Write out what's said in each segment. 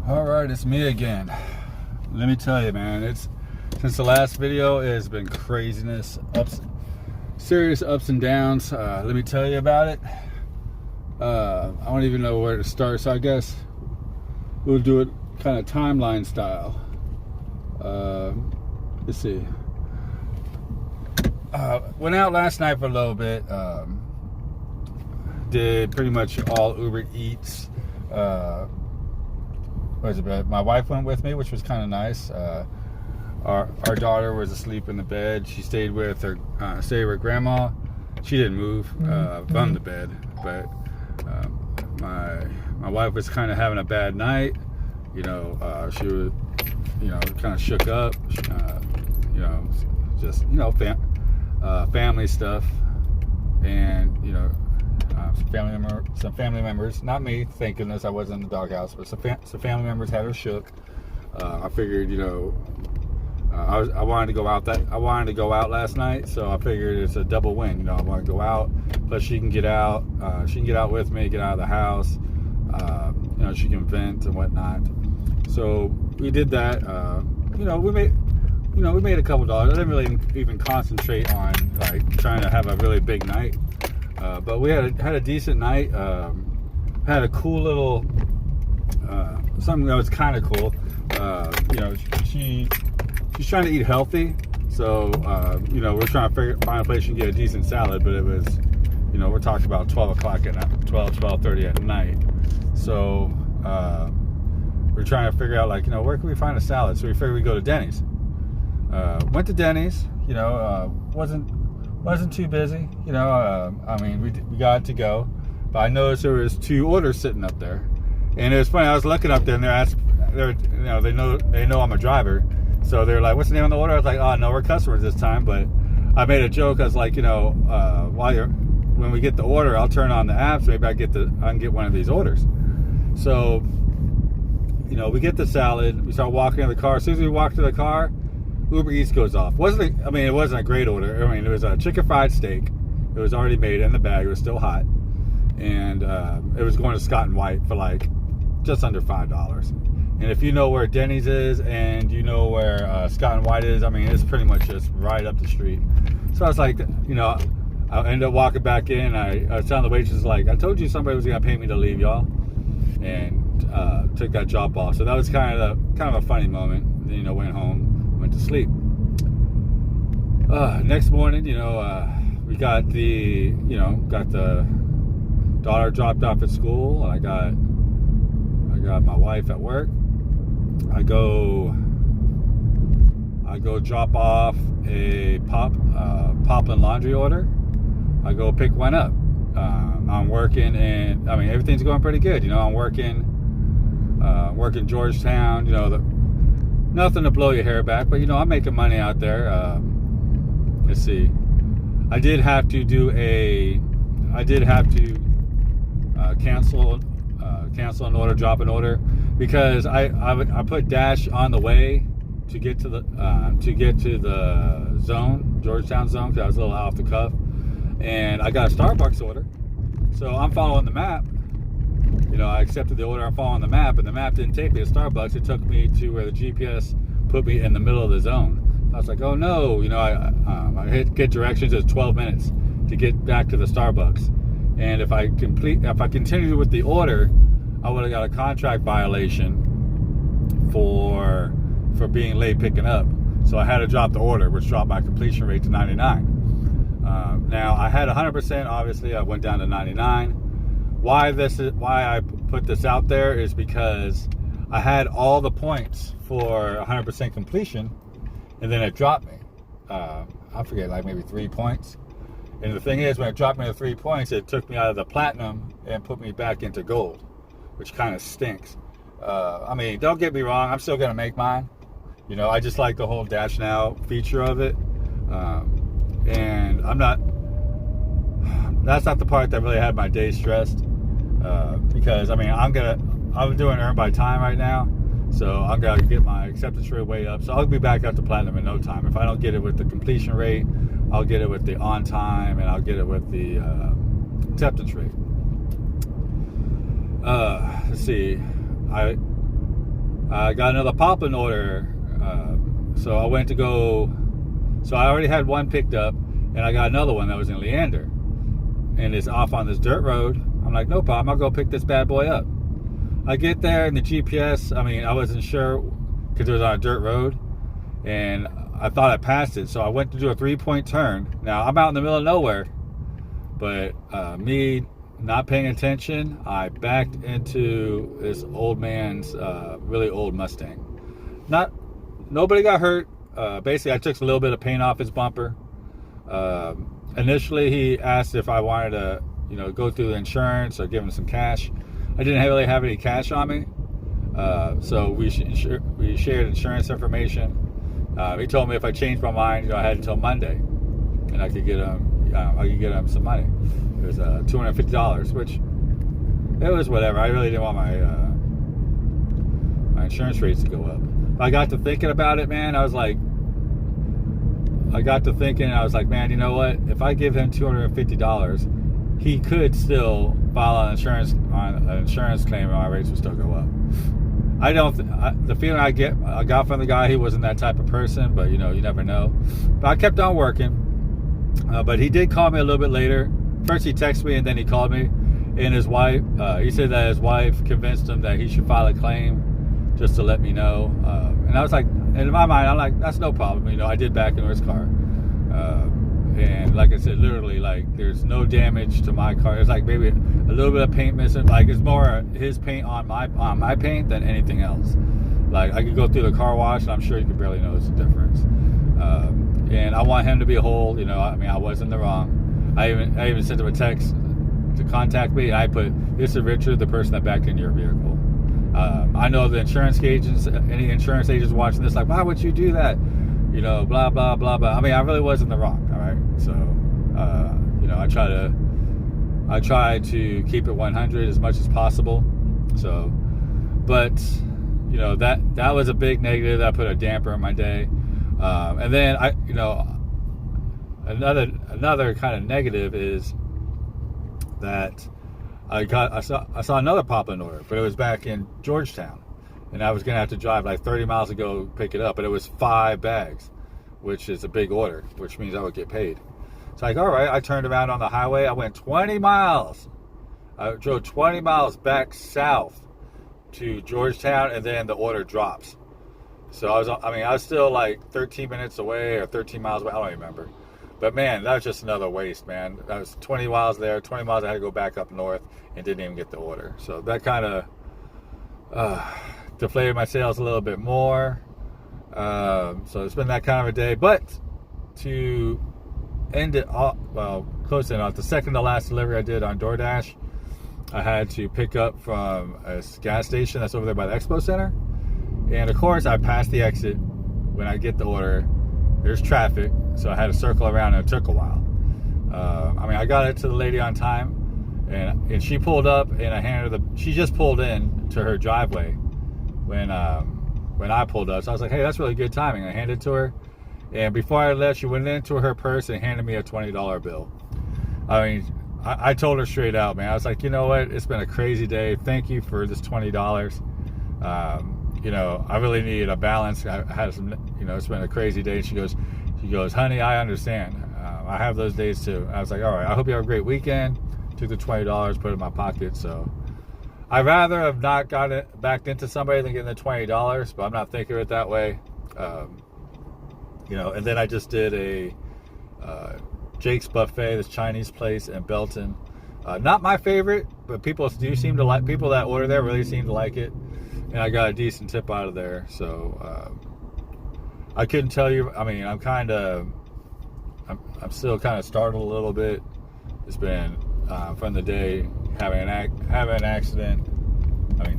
All right, it's me again. Let me tell you, man, it's since the last video, it has been craziness, serious ups and downs. Let me tell you about it. I don't even know where to start, so I guess we'll do it kind of timeline style. Let's see. Went out last night for a little bit. Did pretty much all Uber Eats. My wife went with me, which was kind of nice. Our daughter was asleep in the bed. She stayed with grandma. She didn't move from the bed, but my wife was kind of having a bad night. She was, kind of shook up. Family stuff, and some family members, not me, thank goodness I wasn't in the doghouse, but some family members had her shook. I figured, I wanted to go out last night, so I figured it's a double win. I want to go out, plus she can get out. She can get out with me, get out of the house. She can vent and whatnot. So we did that. We made a couple dollars. I didn't really even concentrate on trying to have a really big night. But we had a decent night. Had a cool little something that was kind of cool. She's trying to eat healthy, so we're trying to find a place she can get a decent salad. But it was, we're talking about 12 o'clock at night, 12:30 at night. So we're trying to figure out where can we find a salad. So we figured we'd go to Denny's. Went to Denny's. Wasn't too busy, we got to go, but I noticed there was 2 orders sitting up there, and it was funny. I was looking up there, and they know I'm a driver, so they're like, "What's the name on the order?" I was like, "Oh no, we're customers this time." But I made a joke. I was like, when we get the order, I'll turn on the apps. Maybe I can get one of these orders. So, we get the salad. We start walking in the car. As soon as we walk to the car, Uber Eats goes off. It wasn't a great order. It was a chicken fried steak. It was already made in the bag. It was still hot. And it was going to Scott and White for just under $5. And if you know where Denny's is and you know where Scott and White is, it's pretty much just right up the street. So I was like, I ended up walking back in. I was telling the waitress, I told you somebody was going to pay me to leave, y'all. And took that job off. So that was kind of a funny moment. Then, went home. Went to sleep. Next morning, we got the daughter dropped off at school. I got my wife at work. I go drop off a Poplin laundry order. I go pick one up. I'm working, and everything's going pretty good. I'm working Georgetown. Nothing to blow your hair back, but I'm making money out there. Let's see. I did have to cancel an order, drop an order, because I put Dash on the way to get to the zone, Georgetown zone, because I was a little off the cuff, and I got a Starbucks order, so I'm following the map. I accepted the order. I'm following the map, and the map didn't take me to Starbucks. It took me to where the GPS put me in the middle of the zone. I was like, oh no, I hit get directions. It's 12 minutes to get back to the Starbucks, and if I continued with the order, I would have got a contract violation for being late picking up. So I had to drop the order, which dropped my completion rate to 99. Now I had 100%. Obviously, I went down to 99. Why I put this out there is because I had all the points for 100% completion, and then it dropped me. I forget, maybe 3 points. And the thing is, when it dropped me to 3 points, it took me out of the platinum and put me back into gold, which kind of stinks. Don't get me wrong, I'm still gonna make mine. I just like the whole Dash Now feature of it, and that's not the part that really had my day stressed, because I'm doing earn by time right now, so I'm gonna get my acceptance rate way up. So I'll be back up to platinum in no time. If I don't get it with the completion rate, I'll get it with the on time, and I'll get it with the acceptance rate. Let's see. I got another Poplin order. So I went to go. So I already had one picked up, and I got another one that was in Leander, and it's off on this dirt road. I'm like, no problem, I'll go pick this bad boy up. I get there, and the GPS, I wasn't sure because it was on a dirt road, and I thought I passed it, so I went to do a 3-point turn. Now, I'm out in the middle of nowhere, but me not paying attention, I backed into this old man's really old Mustang. Nobody got hurt. Basically, I took a little bit of paint off his bumper. Initially, he asked if I wanted to, go through the insurance or give him some cash. I didn't really have any cash on me, so we shared insurance information. He told me if I changed my mind, I had until Monday, and I could get him some money. It was $250, which it was whatever. I really didn't want my insurance rates to go up. I got to thinking about it, man. I was like, man, you know what? If I give him $250, he could still file an insurance claim, and my rates would still go up. The feeling I got from the guy, he wasn't that type of person, but you never know. But I kept on working. But he did call me a little bit later. First he texted me, and then he called me. And his wife, he said that his wife convinced him that he should file a claim just to let me know. And I was like, in my mind, I'm like, that's no problem. I did back into his car. And like I said, literally, there's no damage to my car. There's maybe a little bit of paint missing. It's more his paint on my paint than anything else. I could go through the car wash, and I'm sure you could barely notice the difference. And I want him to be whole. I was in the wrong. I even sent him a text to contact me, and I put, "This is Richard, the person that backed into your vehicle." I know the insurance agents, any insurance agents watching this, why would you do that? Blah, blah, blah, blah. I really was in the wrong, all right? So, I try to keep it 100 as much as possible. So, but, that was a big negative. That put a damper in my day. And then, another kind of negative is that I saw another Poplin order, but it was back in Georgetown, and I was gonna have to drive 30 miles to go pick it up, but it was 5 bags, which is a big order, which means I would get paid. So all right, I turned around on the highway. I went 20 miles. I drove 20 miles back south to Georgetown, and then the order drops. So I was still 13 minutes away or 13 miles away. I don't remember. But man, that was just another waste, man. That was 20 miles there, 20 miles I had to go back up north, and didn't even get the order. So that kind of deflated my sales a little bit more. So it's been that kind of a day. But to end it off, close enough, the second to last delivery I did on DoorDash, I had to pick up from a gas station that's over there by the Expo Center. And of course, I passed the exit when I get the order. There's traffic, so I had to circle around, and it took a while. I got it to the lady on time, and she pulled up, and I handed her she just pulled in to her driveway when I pulled up. So I was like, hey, that's really good timing. I handed it to her, and before I left, she went into her purse and handed me a $20 bill. I told her straight out, man. I was like, you know what? It's been a crazy day. Thank you for this $20. I really needed a balance. I had some, it's been a crazy day. She goes, honey, I understand. I have those days too. I was like, all right, I hope you have a great weekend. Took the $20, put it in my pocket. So I'd rather have not got it backed into somebody than getting the $20, but I'm not thinking of it that way. And then I just did a Jake's Buffet, this Chinese place in Belton. Not my favorite, but people that order there really seem to like it. And I got a decent tip out of there. So I couldn't tell you. I'm still kind of startled a little bit. It's been from the day having an accident.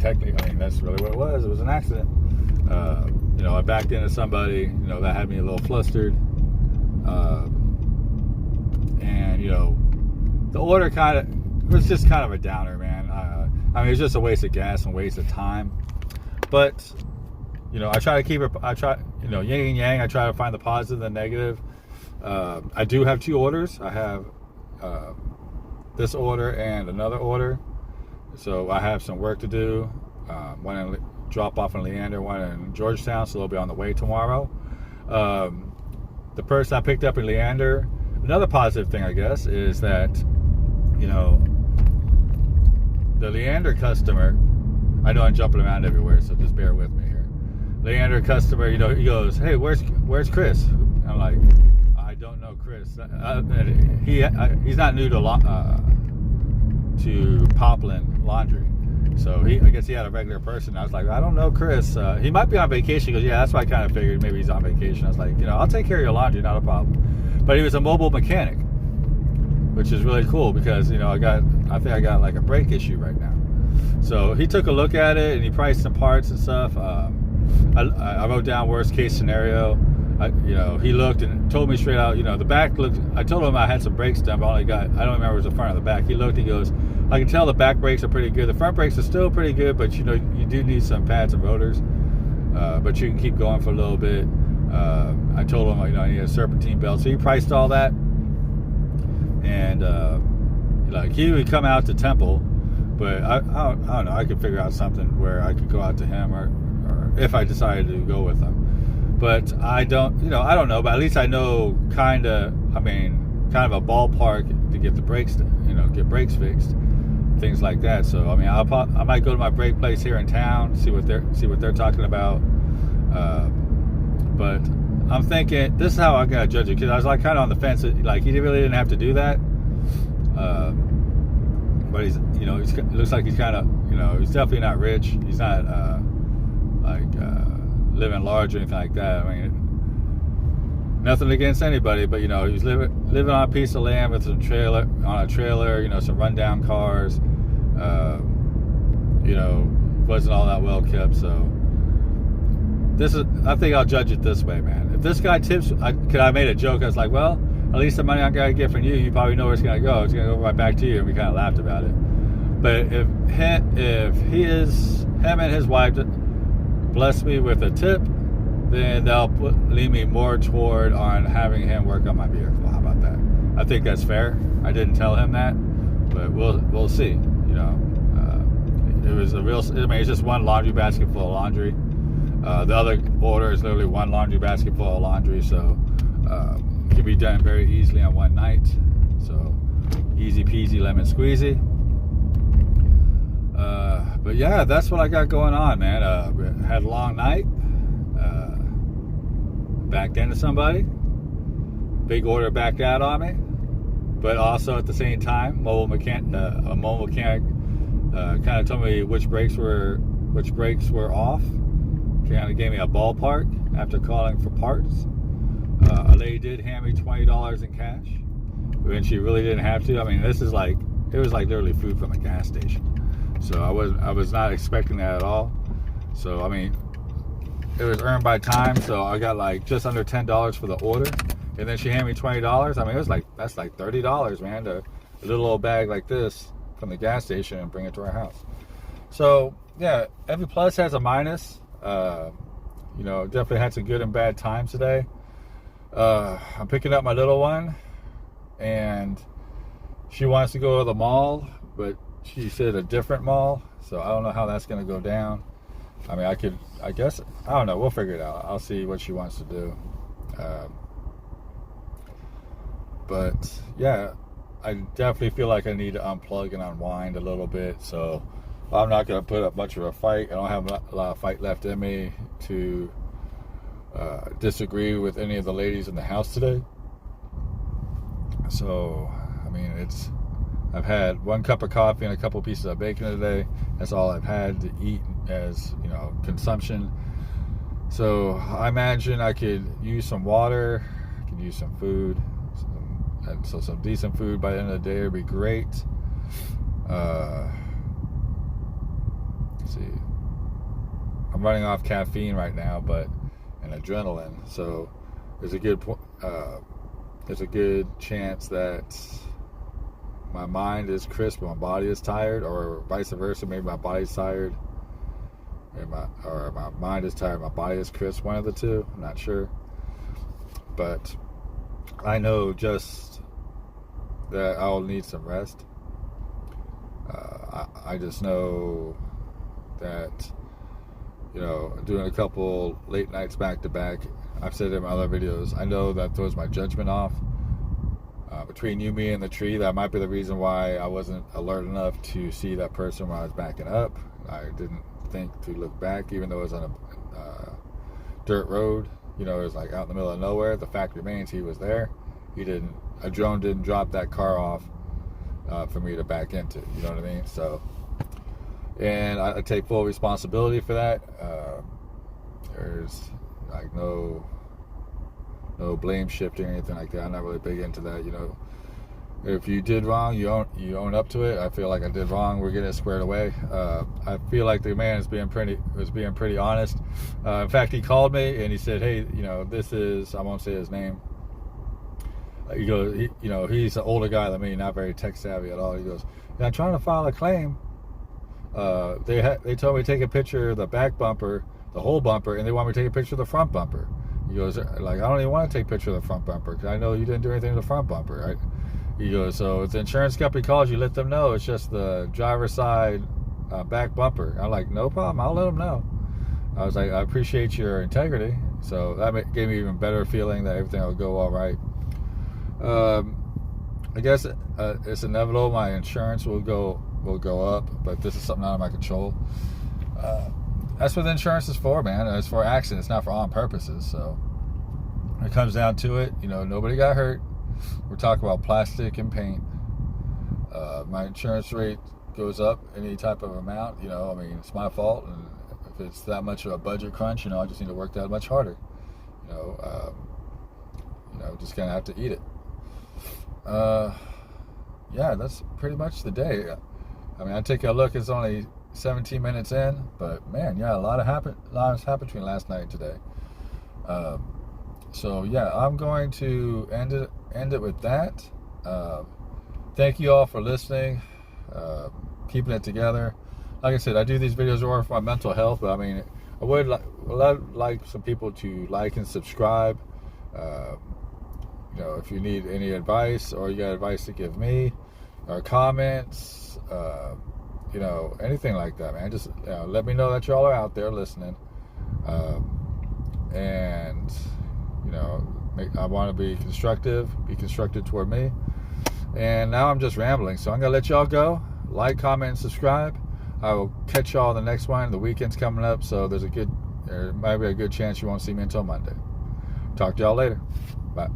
Technically, that's really what it was. It was an accident. I backed into somebody. That had me a little flustered. The order was just kind of a downer, man. It was just a waste of gas and waste of time. But I try to keep it. Yin and yang. I try to find the positive and the negative. I do have 2 orders. I have this order and another order. So I have some work to do. One drop off in Leander, one in Georgetown, so they'll be on the way tomorrow. The person I picked up in Leander, another positive thing, I guess, is that, the Leander customer, I know I'm jumping around everywhere, so just bear with me here. Leander customer, he goes, "Hey, where's Chris?" I'm like, "I don't know Chris." He's not new to Poplin Laundry, so I guess he had a regular person. I was like, "I don't know Chris. He might be on vacation." He goes, "Yeah, that's what I kind of figured. Maybe he's on vacation." I was like, "I'll take care of your laundry, not a problem." But he was a mobile mechanic, which is really cool because I think I got like a brake issue right now. So he took a look at it and he priced some parts and stuff. I wrote down worst case scenario. He looked and told me straight out. The back looked. I told him I had some brakes done, but I don't remember if it was the front or the back. He looked. He goes, "I can tell the back brakes are pretty good. The front brakes are still pretty good, but you do need some pads and rotors. But you can keep going for a little bit." I told him I need a serpentine belt. So he priced all that. And he would come out to Temple, but I don't know. I could figure out something where I could go out to him, or if I decided to go with him. But I don't know. But at least I know kind of a ballpark to get the brakes, get brakes fixed, things like that. So I might go to my brake place here in town, see what they're talking about. But I'm thinking this is how I'm gonna judge it, because I was like kind of on the fence. Like he really didn't have to do that. But he's it looks like he's kind of he's definitely not rich. He's not living large or anything like that. Nothing against anybody, but he was living on a piece of land with some trailer, some rundown cars. Wasn't all that well kept. So I think I'll judge it this way, man. If this guy tips, I made a joke. I was like, well, at least the money I'm gonna get from you probably know where it's gonna go. It's gonna go right back to you, and we kind of laughed about it. But if him and his wife bless me with a tip, then they'll lead me more toward on having him work on my vehicle. How about that? I think that's fair. I didn't tell him that, but we'll see. It was it's just one laundry basket full of laundry. The other order is literally one laundry basket full of laundry, so it can be done very easily on one night. So easy peasy lemon squeezy. But yeah, that's what I got going on, man. Had a long night. Backed into somebody. Big order backed out on me. But also at the same time, a mobile mechanic kind of told me which brakes were off. Kind of gave me a ballpark after calling for parts. A lady did hand me $20 in cash when she really didn't have to. It was like literally food from a gas station. So I was not expecting that at all. So it was earned by time. So I got like just under $10 for the order, and then she handed me $20. That's like $30, man, to a little old bag like this from the gas station and bring it to our house. So yeah, every plus has a minus. Definitely had some good and bad times today. I'm picking up my little one, and she wants to go to the mall, but she said a different mall, so I don't know how that's going to go down. I guess, I don't know, we'll figure it out. I'll see what she wants to do. But yeah, I definitely feel like I need to unplug and unwind a little bit, so I'm not going to put up much of a fight. I don't have a lot of fight left in me to disagree with any of the ladies in the house today. So, I've had one cup of coffee and a couple pieces of bacon today. That's all I've had to eat as, consumption. So I imagine I could use some water, I could use some food. So some decent food by the end of the day would be great. Let's see. I'm running off caffeine right now, and adrenaline. So there's a good chance that my mind is crisp, but my body is tired, or vice versa. Maybe my body's tired, or my mind is tired, my body is crisp. One of the two. I'm not sure, but I know just that I'll need some rest. I just know that you know, doing a couple late nights back to back. I've said it in my other videos. I know that throws my judgment off. Between you, me, and the tree, that might be the reason why I wasn't alert enough to see that person when I was backing up. I didn't think to look back, even though it was on a dirt road. You know, it was like out in the middle of nowhere. The fact remains, he was there. A drone didn't drop that car off for me to back into. You know what I mean? So, and I take full responsibility for that. There's like no blame shifting or anything like that. I'm not really big into that. You know, if you did wrong, you own up to it. I feel like I did wrong. We're getting it squared away. I feel like the man was being pretty honest. In fact, he called me and he said, "Hey, you know, this is," I won't say his name. He goes, you know, he's an older guy than me, not very tech savvy at all. He goes, "Yeah, I'm trying to file a claim. They told me to take a picture of the back bumper, the whole bumper, and they want me to take a picture of the front bumper." He goes, like, "I don't even want to take a picture of the front bumper because I know you didn't do anything to the front bumper, right?" He goes, "So if the insurance company calls you, let them know it's just the driver's side back bumper." I'm like, "No problem, I'll let them know." I was like, "I appreciate your integrity." So that gave me an even better feeling that everything will go all right. I guess it's inevitable my insurance will go up, but this is something out of my control. That's what the insurance is for, man. It's for accidents, not for on purposes. So when it comes down to it, you know, nobody got hurt. We're talking about plastic and paint. My insurance rate goes up any type of amount. You know, I mean, it's my fault, and if it's that much of a budget crunch, you know, I just need to work that much harder. You know, just gonna have to eat it. Yeah, that's pretty much the day. I mean, I take a look. It's only 17 minutes in, but man, yeah, a lot has happened between last night and today. So yeah, I'm going to end it with that. Thank you all for listening, keeping it together. Like I said, I do these videos for my mental health, but I mean, I would like some people to like and subscribe. You know, if you need any advice or you got advice to give me or comments, you know, anything like that, man, just let me know that y'all are out there listening. And you know, I want to be constructive toward me. And now I'm just rambling, so I'm gonna let y'all go. Like, comment, and subscribe. I will catch y'all in the next one. The weekend's coming up, so there might be a good chance you won't see me until Monday. Talk to y'all later. Bye.